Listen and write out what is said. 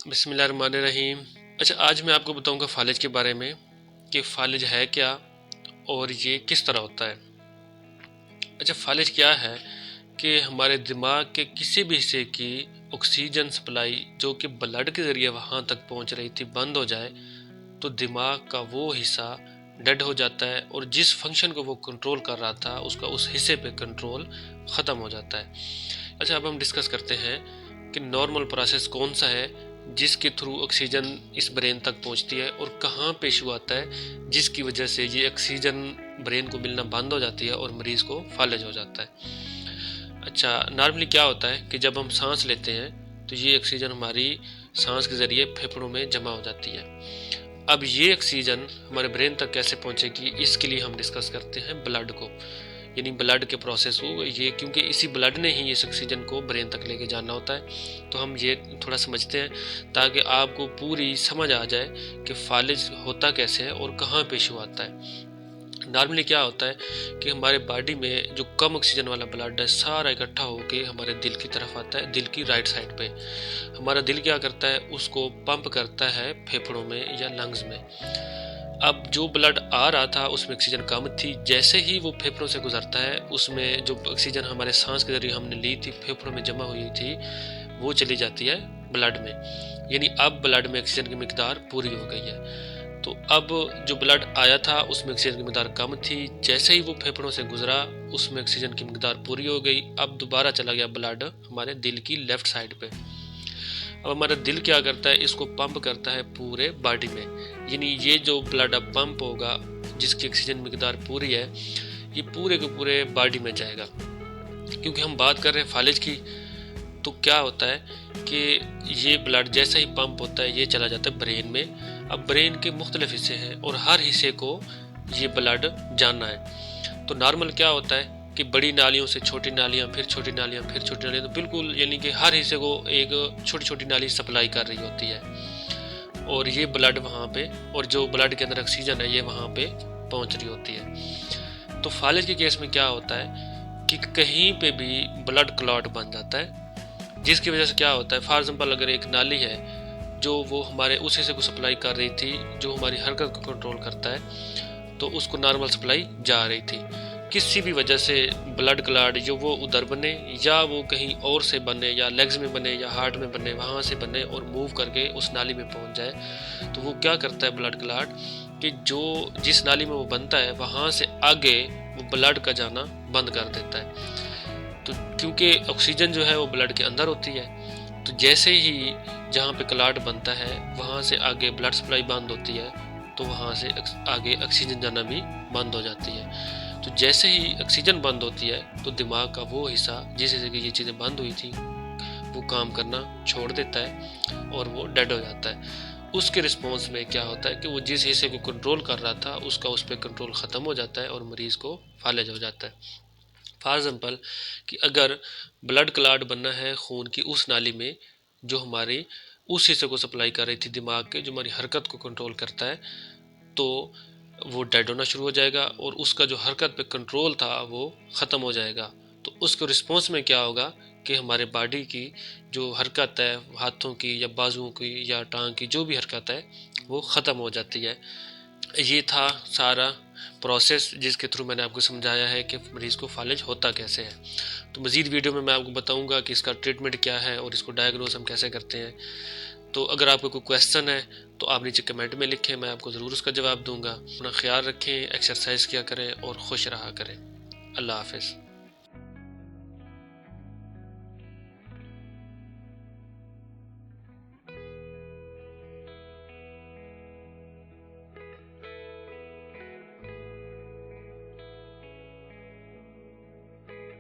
बिस्मिल्लाहिर्रहमानिर्रहीम। अच्छा, आज मैं आपको बताऊंगा फालिज के बारे में कि फालिज है क्या और ये किस तरह होता है। अच्छा, फालिज क्या है कि हमारे दिमाग के किसी भी हिस्से की ऑक्सीजन सप्लाई जो कि ब्लड के ज़रिए वहाँ तक पहुँच रही थी बंद हो जाए तो दिमाग का वो हिस्सा डेड हो जाता है और जिस फंक्शन को वो कंट्रोल कर रहा था उसका उस हिस्से पे कंट्रोल ख़त्म हो जाता है। अच्छा, अब हम डिस्कस करते हैं कि नॉर्मल प्रोसेस कौन सा है जिसके थ्रू ऑक्सीजन इस ब्रेन तक पहुंचती है और कहाँ पे इशू आता है जिसकी वजह से ये ऑक्सीजन ब्रेन को मिलना बंद हो जाती है और मरीज़ को फालिज हो जाता है। अच्छा, नॉर्मली क्या होता है कि जब हम सांस लेते हैं तो ये ऑक्सीजन हमारी सांस के ज़रिए फेफड़ों में जमा हो जाती है। अब ये ऑक्सीजन हमारे ब्रेन तक कैसे पहुंचेगी इसके लिए हम डिस्कस करते हैं ब्लड को, यानी ब्लड के प्रोसेस को। ये क्योंकि इसी ब्लड ने ही इस ऑक्सीजन को ब्रेन तक लेके जाना होता है, तो हम ये थोड़ा समझते हैं ताकि आपको पूरी समझ आ जाए कि फालिज होता कैसे है और कहाँ पे इशू आता है। नॉर्मली क्या होता है कि हमारे बॉडी में जो कम ऑक्सीजन वाला ब्लड है सारा इकट्ठा होकर हमारे दिल की तरफ आता है। दिल की राइट साइड पे हमारा दिल क्या करता है, उसको पंप करता है फेफड़ों में या लंग्स में। अब जो ब्लड आ रहा था उसमें ऑक्सीजन कम थी, जैसे ही वो फेफड़ों से गुजरता है उसमें जो ऑक्सीजन हमारे सांस के जरिए हमने ली थी फेफड़ों में जमा हुई थी वो चली जाती है ब्लड में, यानी अब ब्लड में ऑक्सीजन की मिकदार पूरी हो गई है। तो अब जो ब्लड आया था उसमें ऑक्सीजन की मिकदार कम थी, जैसे ही वो फेफड़ों से गुजरा उसमें ऑक्सीजन की मिकदार पूरी हो गई। अब दोबारा चला गया ब्लड हमारे दिल की लेफ्ट साइड पे। अब हमारा दिल क्या करता है, इसको पंप करता है पूरे बॉडी में, यानी ये जो ब्लड अब पंप होगा जिसकी ऑक्सीजन मिकदार पूरी है ये पूरे के पूरे बॉडी में जाएगा। क्योंकि हम बात कर रहे हैं फालिज की, तो क्या होता है कि ये ब्लड जैसे ही पंप होता है ये चला जाता है ब्रेन में। अब ब्रेन के मुख्तलिफ हिस्से हैं और हर हिस्से को ये ब्लड जाना है। तो नॉर्मल क्या होता है कि बड़ी नालियों से छोटी नालियाँ, फिर छोटी नालियाँ, फिर छोटी नालियाँ, तो बिल्कुल यानी कि हर हिस्से को एक छोटी छोटी नाली सप्लाई कर रही होती है और ये ब्लड वहाँ पे, और जो ब्लड के अंदर ऑक्सीजन है ये वहाँ पे पहुँच रही होती है। तो फालिज के केस में क्या होता है कि कहीं पे भी ब्लड क्लॉट बन जाता है, जिसकी वजह से क्या होता है, फॉर एग्जाम्पल अगर एक नाली है जो वो हमारे उस हिस्से को सप्लाई कर रही थी जो हमारी हरकत को कंट्रोल करता है, तो उसको नॉर्मल सप्लाई जा रही थी, किसी भी वजह से ब्लड क्लॉट जो वो उधर बने या वो कहीं और से बने या लेग्स में बने या हार्ट में बने, वहाँ से बने और मूव करके उस नाली में पहुँच जाए, तो वो क्या करता है ब्लड क्लॉट कि जो जिस नाली में वो बनता है वहाँ से आगे वो ब्लड का जाना बंद कर देता है। तो क्योंकि ऑक्सीजन जो है वो ब्लड के अंदर होती है, तो जैसे ही जहाँ पे क्लॉट बनता है वहाँ से आगे ब्लड सप्लाई बंद होती है, तो वहाँ से आगे ऑक्सीजन जाना भी बंद हो जाती है। तो जैसे ही ऑक्सीजन बंद होती है तो दिमाग का वो हिस्सा जिस हिस्से की ये चीज़ें बंद हुई थी वो काम करना छोड़ देता है और वो डेड हो जाता है। उसके रिस्पॉन्स में क्या होता है कि वो जिस हिस्से को कंट्रोल कर रहा था उसका उस पर कंट्रोल ख़त्म हो जाता है और मरीज़ को फालिज हो जाता है। फॉर एग्जाम्पल कि अगर ब्लड क्लॉट बनना है खून की उस नाली में जो हमारी उस हिस्से को सप्लाई कर रही थी दिमाग के, जो हमारी हरकत को कंट्रोल करता है, तो वो डेड होना शुरू हो जाएगा और उसका जो हरकत पे कंट्रोल था वो ख़त्म हो जाएगा। तो उसके रिस्पॉन्स में क्या होगा कि हमारे बॉडी की जो हरकत है हाथों की या बाजुओं की या टांग की जो भी हरकत है वो ख़त्म हो जाती है। ये था सारा प्रोसेस जिसके थ्रू मैंने आपको समझाया है कि मरीज़ को फालिज होता कैसे है। तो मज़ीद वीडियो में मैं आपको बताऊंगा कि इसका ट्रीटमेंट क्या है और इसको डायग्नोस हम कैसे करते हैं। तो अगर आपको कोई क्वेश्चन है तो आप नीचे कमेंट में लिखें, मैं आपको ज़रूर उसका जवाब दूंगा। अपना ख्याल रखें, एक्सरसाइज किया करें और खुश रहा करें। अल्लाह हाफ़िज़।